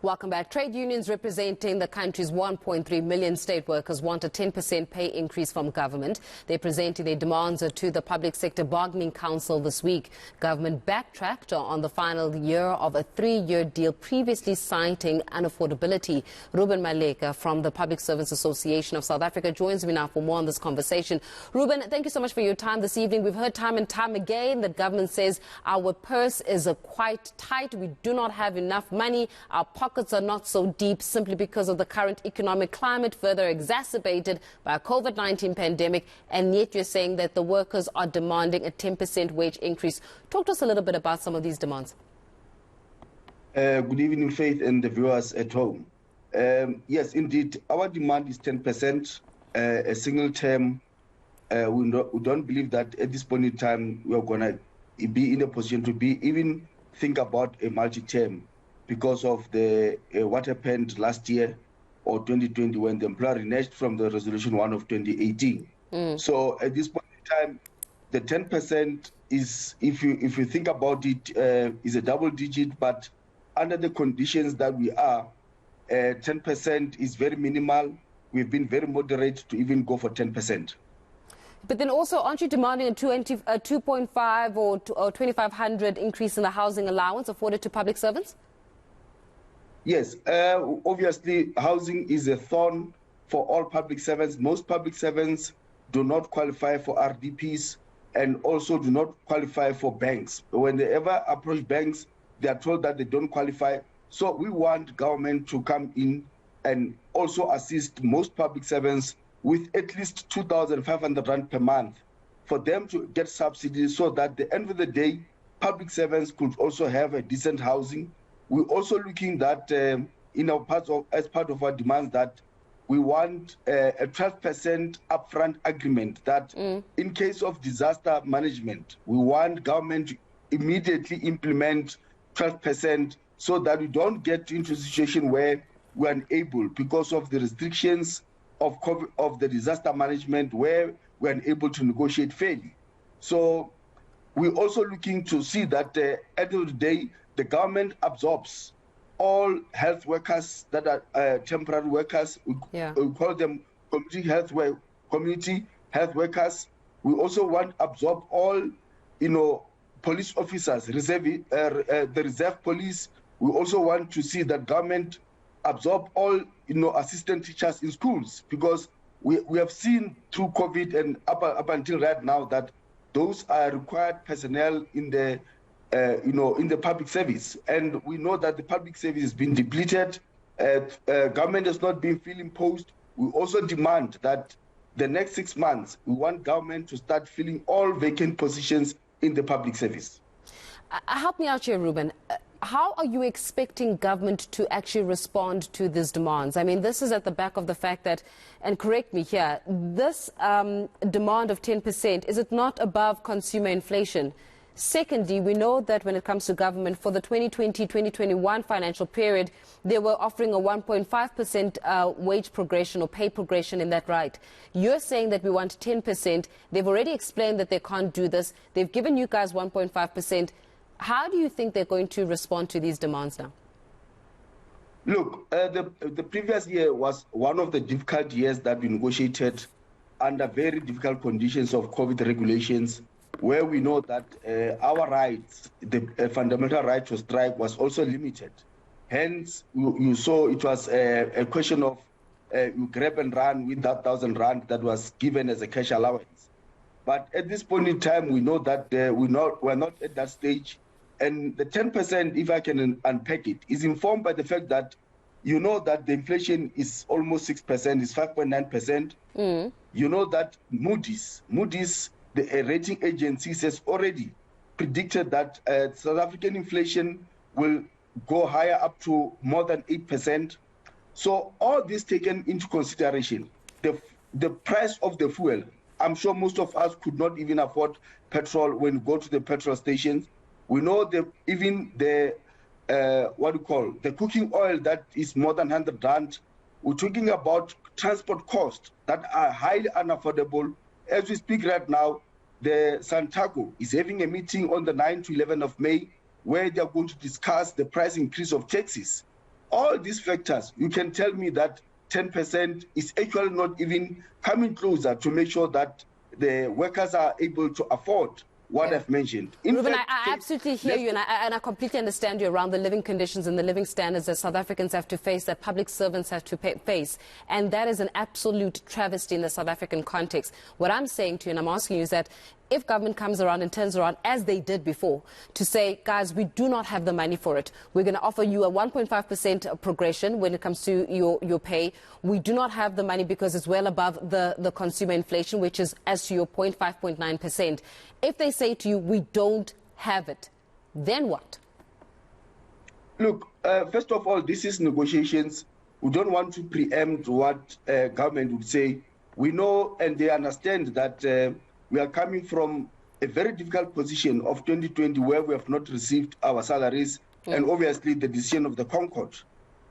Welcome back. Trade unions representing the country's 1.3 million state workers want a 10% pay increase from government. They're presenting their demands to the Public Sector Bargaining Council this week. Government backtracked on the final year of a 3-year deal, previously citing unaffordability. Ruben Maleka from the Public Servants Association of South Africa joins me now for more on this conversation. Ruben, thank you so much for your time this evening. We've heard time and time again that government says our purse is quite tight. We do not have enough money. Our pockets are not so deep simply because of the current economic climate, further exacerbated by a COVID-19 pandemic, and yet you're saying that the workers are demanding a 10% wage increase. Talk to us a little bit about some of these demands. Good evening, Faith, and the viewers at home. Yes, indeed, our demand is 10%, a single term. We don't believe that at this point in time we're going to be in a position to even think about a multi-term, because of what happened last year or 2020 when the employer reneged from the Resolution 1 of 2018. So at this point in time, the 10% is, if you think about it, is a double digit, but under the conditions that we are, 10% is very minimal. We've been very moderate to even go for 10%. But then also, aren't you demanding a 2.5 or 2,500 increase in the housing allowance afforded to public servants? Yes, obviously, housing is a thorn for all public servants. Most public servants do not qualify for RDPs and also do not qualify for banks. When they ever approach banks, they are told that they don't qualify. So we want government to come in and also assist most public servants with at least 2,500 rand per month for them to get subsidies, so that at the end of the day, public servants could also have a decent housing. We're also looking that as part of our demands, that we want a 12% upfront agreement that in case of disaster management, we want government to immediately implement 12%, so that we don't get into a situation where we're unable, because of the restrictions of COVID, of the disaster management, where we're unable to negotiate fairly. So we're also looking to see that at the end of the day, the government absorbs all health workers that are temporary workers. We call them community health workers. We also want to absorb all, police officers, the reserve police. We also want to see that government absorb all, assistant teachers in schools, because we have seen through COVID and up until right now that those are required personnel in the in the public service, and we know that the public service has been depleted. Government has not been feeling imposed. We also demand that the next 6 months, we want government to start filling all vacant positions in the public service. Help me out here, Ruben. How are you expecting government to actually respond to these demands? I mean, this is at the back of the fact that, and correct me here, this demand of 10%, is it not above consumer inflation? Secondly, we know that when it comes to government, for the 2020-2021 financial period, they were offering a 1.5% wage progression or pay progression in that right. You're saying that we want 10%. They've already explained that they can't do this. They've given you guys 1.5%. How do you think they're going to respond to these demands now? Look, the previous year was one of the difficult years that we negotiated under very difficult conditions of COVID regulations, where we know that our rights, the fundamental right to strike, was also limited. Hence, you saw it was a question of you grab and run with that 1,000 rand that was given as a cash allowance. But at this point in time, we know that we're not at that stage. And the 10%, if I can unpack it, is informed by the fact that you know that the inflation is almost 6%, is 5.9%. You know that Moody's, the rating agency, has already predicted that South African inflation will go higher, up to more than 8%. So all this taken into consideration, the price of the fuel, I'm sure most of us could not even afford petrol when we go to the petrol stations. We know that even the the cooking oil that is more than 100 rand. We're talking about transport costs that are highly unaffordable. As we speak right now, the Santaco is having a meeting on the 9th to 11th of May, where they are going to discuss the price increase of taxis all these factors, you can tell me that 10% is actually not even coming closer to make sure that the workers are able to afford what I've mentioned. Ruben, I absolutely hear you, and I completely understand you around the living conditions and the living standards that South Africans have to face, that public servants have to face. And that is an absolute travesty in the South African context. What I'm saying to you, and I'm asking you, is that if government comes around and turns around, as they did before, to say, guys, we do not have the money for it. We're going to offer you a 1.5% progression when it comes to your pay. We do not have the money because it's well above the consumer inflation, which is, as to your point, 5.9%. If they say to you, we don't have it, then what? Look, first of all, this is negotiations. We don't want to preempt what government would say. We know and they understand that we are coming from a very difficult position of 2020 where we have not received our salaries and obviously the decision of the Concord.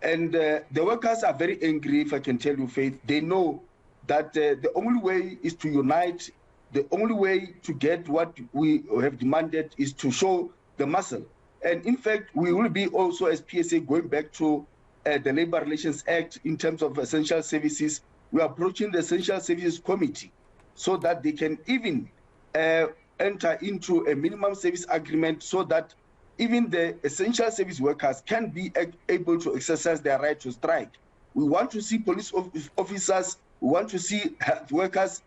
And the workers are very angry, if I can tell you, Faith. They know that the only way is to unite. The only way to get what we have demanded is to show the muscle. And in fact, we will be also, as PSA, going back to the Labour Relations Act in terms of essential services. We are approaching the Essential Services Committee so that they can even enter into a minimum service agreement so that even the essential service workers can be able to exercise their right to strike. We want to see police officers, we want to see health workers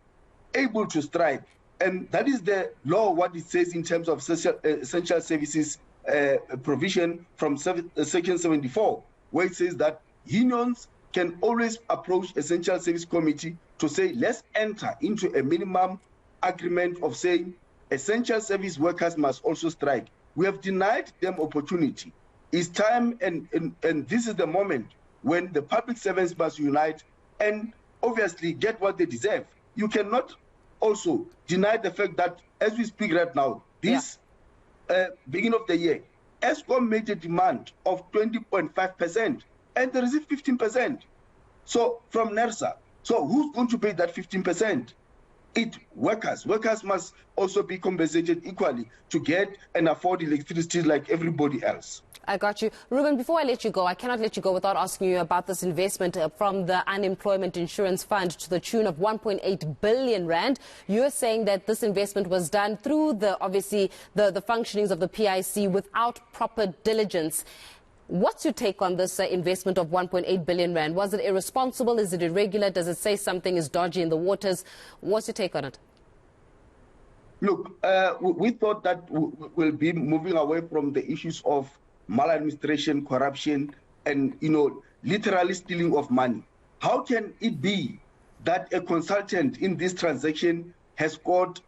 able to strike. And that is the law, what it says in terms of essential services provision from Section 74, where it says that unions can always approach Essential Service Committee to say, let's enter into a minimum agreement of saying essential service workers must also strike. We have denied them opportunity. It's time, and this is the moment when the public servants must unite and obviously get what they deserve. You cannot also deny the fact that as we speak right now, this beginning of the year, Eskom made a demand of 20.5% and they received 15%. So from NERSA, so who's going to pay that 15%? Workers. Workers must also be compensated equally to get and afford electricity like everybody else. I got you. Ruben, before I let you go, I cannot let you go without asking you about this investment from the Unemployment Insurance Fund to the tune of 1.8 billion rand. You're saying that this investment was done through obviously the functionings of the PIC without proper diligence. What's your take on this investment of 1.8 billion rand? Was it irresponsible? Is it irregular? Does it say something is dodgy in the waters? What's your take on it? Look, we thought that we'll be moving away from the issues of maladministration, corruption, and, literally stealing of money. How can it be that a consultant in this transaction has got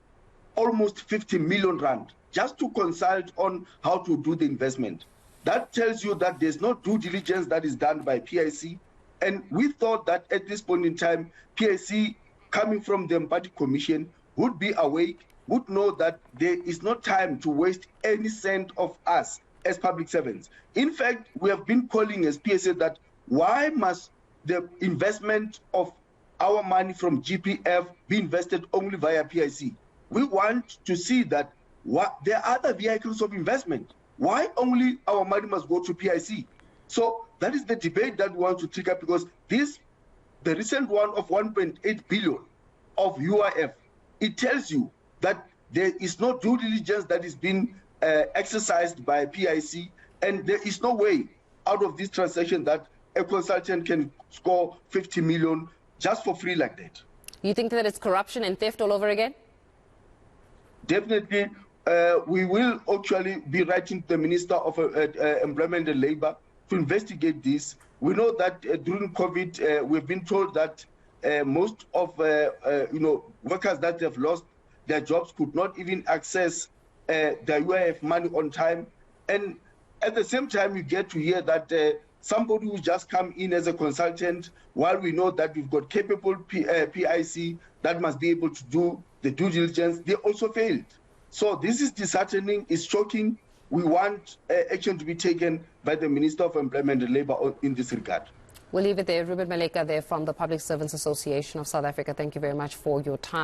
almost 50 million rand just to consult on how to do the investment? That tells you that there's no due diligence that is done by PIC. And we thought that at this point in time, PIC, coming from the Empathy Commission, would be awake, would know that there is no time to waste any cent of us as public servants. In fact, we have been calling as PSA that why must the investment of our money from GPF be invested only via PIC? We want to see that there are other vehicles of investment. Why only our money must go to PIC? So that is the debate that we want to trigger, because the recent one of 1.8 billion of UIF, it tells you that there is no due diligence that is being exercised by PIC, and there is no way out of this transaction that a consultant can score 50 million just for free like that. You think that it's corruption and theft all over again? Definitely. We will actually be writing to the Minister of Employment and Labour to investigate this. We know that during COVID, we've been told that most of workers that have lost their jobs could not even access their UIF money on time. And at the same time, you get to hear that somebody who just come in as a consultant, while we know that we've got capable PIC that must be able to do the due diligence, they also failed. So this is disheartening, it's shocking. We want action to be taken by the Minister of Employment and Labour in this regard. We'll leave it there. Ruben Maleka there from the Public Servants Association of South Africa. Thank you very much for your time.